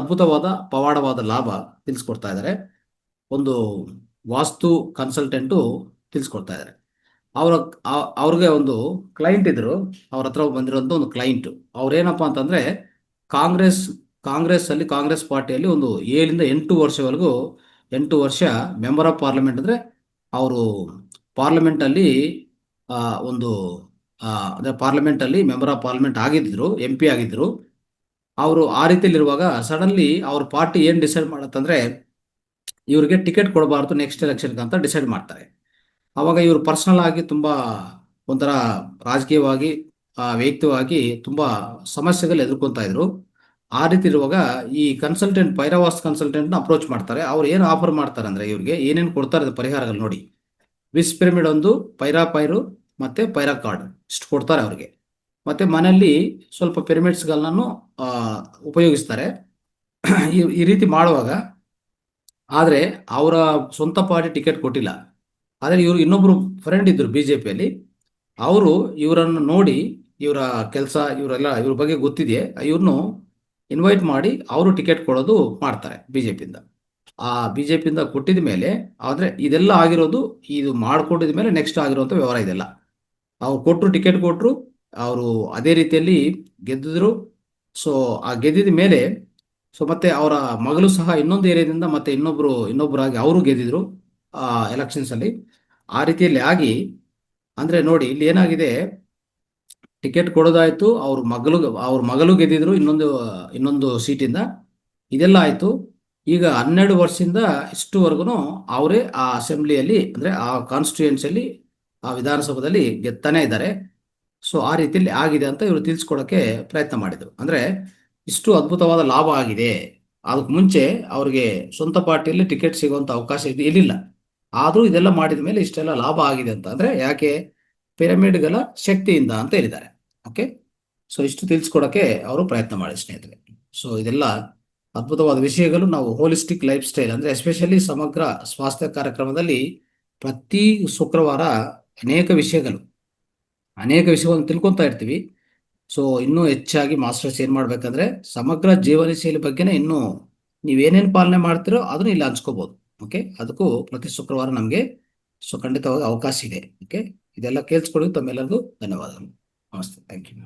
ಅದ್ಭುತವಾದ ಪವಾಡವಾದ ಲಾಭ ತಿಳಿಸ್ಕೊಡ್ತಾ ಇದ್ದಾರೆ. ಒಂದು ವಾಸ್ತು ಕನ್ಸಲ್ಟೆಂಟು ತಿಳಿಸ್ಕೊಡ್ತಾ ಇದ್ದಾರೆ. ಅವರ ಅವ್ರಿಗೆ ಒಂದು ಕ್ಲೈಂಟ್ ಇದ್ರು, ಅವ್ರ ಹತ್ರ ಬಂದಿರೋಂಥ ಒಂದು ಕ್ಲೈಂಟ್. ಅವ್ರೇನಪ್ಪ ಅಂತಂದ್ರೆ ಕಾಂಗ್ರೆಸ್ ಪಾರ್ಟಿಯಲ್ಲಿ ಒಂದು 7ರಿಂದ 8 ವರ್ಷವರೆಗೂ 8 ವರ್ಷ ಮೆಂಬರ್ ಆಫ್ ಪಾರ್ಲಿಮೆಂಟ್, ಅಂದರೆ ಅವರು ಪಾರ್ಲಿಮೆಂಟಲ್ಲಿ ಒಂದು ಅಂದರೆ ಪಾರ್ಲಿಮೆಂಟಲ್ಲಿ ಮೆಂಬರ್ ಆಫ್ ಪಾರ್ಲಿಮೆಂಟ್ ಆಗಿದ್ದರು, MP ಆಗಿದ್ದರು. ಅವರು ಆ ರೀತಿಯಲ್ಲಿರುವಾಗ ಸಡನ್ಲಿ ಅವ್ರ ಪಾರ್ಟಿ ಏನು ಡಿಸೈಡ್ ಮಾಡತ್ತಂದ್ರೆ ಇವ್ರಿಗೆ ಟಿಕೆಟ್ ಕೊಡಬಾರ್ದು ನೆಕ್ಸ್ಟ್ ಎಲೆಕ್ಷನ್ಗೆ ಅಂತ ಡಿಸೈಡ್ ಮಾಡ್ತಾರೆ. ಆವಾಗ ಇವರು ಪರ್ಸನಲ್ ಆಗಿ ತುಂಬ ಒಂಥರ ರಾಜಕೀಯವಾಗಿ ವೈಯಕ್ತಿಕವಾಗಿ ತುಂಬ ಸಮಸ್ಯೆಗಳು ಎದುರ್ಕೊತಾ ಇದ್ರು. ಆ ರೀತಿ ಇರುವಾಗ ಈ ಕನ್ಸಲ್ಟೆಂಟ್ ಪೈರಾವಾಸ್ ಕನ್ಸಲ್ಟೆಂಟ್ನ ಅಪ್ರೋಚ್ ಮಾಡ್ತಾರೆ. ಅವ್ರು ಏನು ಆಫರ್ ಮಾಡ್ತಾರೆ ಅಂದರೆ ಇವ್ರಿಗೆ ಏನೇನು ಕೊಡ್ತಾರೆ ಪರಿಹಾರಗಳು ನೋಡಿ. ವಿಸ್ ಪಿರಮಿಡ್ ಒಂದು, ಪೈರು ಮತ್ತು ಪೈರಾ ಕಾರ್ಡ್ ಇಷ್ಟು ಕೊಡ್ತಾರೆ ಅವ್ರಿಗೆ. ಮತ್ತು ಮನೆಯಲ್ಲಿ ಸ್ವಲ್ಪ ಪಿರಮಿಡ್ಸ್ಗಳನ್ನೂ ಉಪಯೋಗಿಸ್ತಾರೆ. ಈ ರೀತಿ ಮಾಡುವಾಗ ಆದರೆ ಅವರ ಸ್ವಂತ ಪಾರ್ಟಿ ಟಿಕೆಟ್ ಕೊಟ್ಟಿಲ್ಲ. ಆದರೆ ಇವರು ಇನ್ನೊಬ್ಬರು ಫ್ರೆಂಡ್ ಇದ್ದರು BJPಯಲ್ಲಿ. ಅವರು ಇವರನ್ನು ನೋಡಿ ಇವರ ಕೆಲಸ ಇವ್ರ ಬಗ್ಗೆ ಗೊತ್ತಿದೆಯೇ, ಇವ್ರನ್ನು ಇನ್ವೈಟ್ ಮಾಡಿ ಅವರು ಟಿಕೆಟ್ ಕೊಡೋದು ಮಾಡ್ತಾರೆ BJPಯಿಂದ. ಆ BJPಯಿಂದ ಕೊಟ್ಟಿದ ಮೇಲೆ, ಆದರೆ ಇದೆಲ್ಲ ಆಗಿರೋದು ಇದು ಮಾಡಿಕೊಂಡಿದ ಮೇಲೆ ನೆಕ್ಸ್ಟ್ ಆಗಿರುವಂಥ ವ್ಯವಹಾರ ಇದೆಲ್ಲ. ಅವ್ರು ಕೊಟ್ಟರು, ಟಿಕೆಟ್ ಕೊಟ್ಟರು, ಅವರು ಅದೇ ರೀತಿಯಲ್ಲಿ ಗೆದ್ದಿದ್ರು. ಸೊ ಆ ಗೆದ್ದಿದ ಮೇಲೆ ಮತ್ತೆ ಅವರ ಮಗಳು ಸಹ ಇನ್ನೊಂದು ಏರಿಯಾದಿಂದ ಮತ್ತೆ ಇನ್ನೊಬ್ಬರಾಗಿ ಅವರು ಗೆದ್ದಿದ್ರು ಎಲೆಕ್ಷನ್ಸಲ್ಲಿ. ಆ ರೀತಿಯಲ್ಲಿ ಆಗಿ ಅಂದರೆ ನೋಡಿ ಇಲ್ಲಿ ಏನಾಗಿದೆ, ಟಿಕೆಟ್ ಕೊಡೋದಾಯಿತು, ಅವ್ರ ಮಗಳು ಗೆದ್ದಿದ್ರು ಇನ್ನೊಂದು ಸೀಟಿಂದ. ಇದೆಲ್ಲ ಆಯಿತು. ಈಗ 12 ವರ್ಷದಿಂದ ಇಷ್ಟುವರೆಗೂ ಅವರೇ ಆ ಅಸೆಂಬ್ಲಿಯಲ್ಲಿ, ಅಂದರೆ ಆ ಕಾನ್ಸ್ಟಿಟ್ಯೂಯೆನ್ಸಿಯಲ್ಲಿ, ಆ ವಿಧಾನಸೌಧದಲ್ಲಿ ಗೆದ್ದಾನೆ ಇದ್ದಾರೆ. ಸೊ ಆ ರೀತಿಯಲ್ಲಿ ಆಗಿದೆ ಅಂತ ಇವರು ತಿಳಿಸ್ಕೊಡೋಕ್ಕೆ ಪ್ರಯತ್ನ ಮಾಡಿದರು. ಅಂದರೆ ಇಷ್ಟು ಅದ್ಭುತವಾದ ಲಾಭ ಆಗಿದೆ. ಅದಕ್ಕೆ ಮುಂಚೆ ಅವ್ರಿಗೆ ಸ್ವಂತ ಪಾರ್ಟಿಯಲ್ಲಿ ಟಿಕೆಟ್ ಸಿಗುವಂಥ ಅವಕಾಶ ಇರಲಿಲ್ಲ. ಆದರೂ ಇದೆಲ್ಲ ಮಾಡಿದ ಮೇಲೆ ಇಷ್ಟೆಲ್ಲ ಲಾಭ ಆಗಿದೆ ಅಂತ ಅಂದರೆ ಯಾಕೆ, ಪಿರಮಿಡ್ಗಳ ಶಕ್ತಿಯಿಂದ ಅಂತ ಹೇಳಿದ್ದಾರೆ. ಓಕೆ, ಸೊ ಇಷ್ಟು ತಿಳಿಸ್ಕೊಡೋಕ್ಕೆ ಅವರು ಪ್ರಯತ್ನ ಮಾಡಿ ಸ್ನೇಹಿತರೆ. ಸೊ ಇದೆಲ್ಲ ಅದ್ಭುತವಾದ ವಿಷಯಗಳು. ನಾವು ಹೋಲಿಸ್ಟಿಕ್ ಲೈಫ್ ಸ್ಟೈಲ್ ಅಂದರೆ ಎಸ್ಪೆಷಲಿ ಸಮಗ್ರ ಸ್ವಾಸ್ಥ್ಯ ಕಾರ್ಯಕ್ರಮದಲ್ಲಿ ಪ್ರತಿ ಶುಕ್ರವಾರ ಅನೇಕ ವಿಷಯಗಳನ್ನು ತಿಳ್ಕೊತಾ ಇರ್ತೀವಿ. ಸೊ ಇನ್ನೂ ಹೆಚ್ಚಾಗಿ ಮಾಸ್ಟರ್ಸ್ ಏನು ಮಾಡಬೇಕಂದ್ರೆ ಸಮಗ್ರ ಜೀವನ ಶೈಲಿ ಬಗ್ಗೆನೇ ಇನ್ನೂ ನೀವೇನೇನು ಪಾಲನೆ ಮಾಡ್ತೀರೋ ಅದನ್ನು ಇಲ್ಲಿ ಹಂಚ್ಕೋಬೋದು. ಓಕೆ, ಅದಕ್ಕೂ ಪ್ರತಿ ಶುಕ್ರವಾರ ನಮಗೆ ಖಂಡಿತವಾಗಿ ಅವಕಾಶ ಇದೆ. ಓಕೆ, ಇದೆಲ್ಲ ಕೇಳಿಸ್ಕೊಳ್ಳಿ. ತಮ್ಮೆಲ್ಲರಿಗೂ ಧನ್ಯವಾದಗಳು. ನಮಸ್ತೆ, ಥ್ಯಾಂಕ್ ಯು.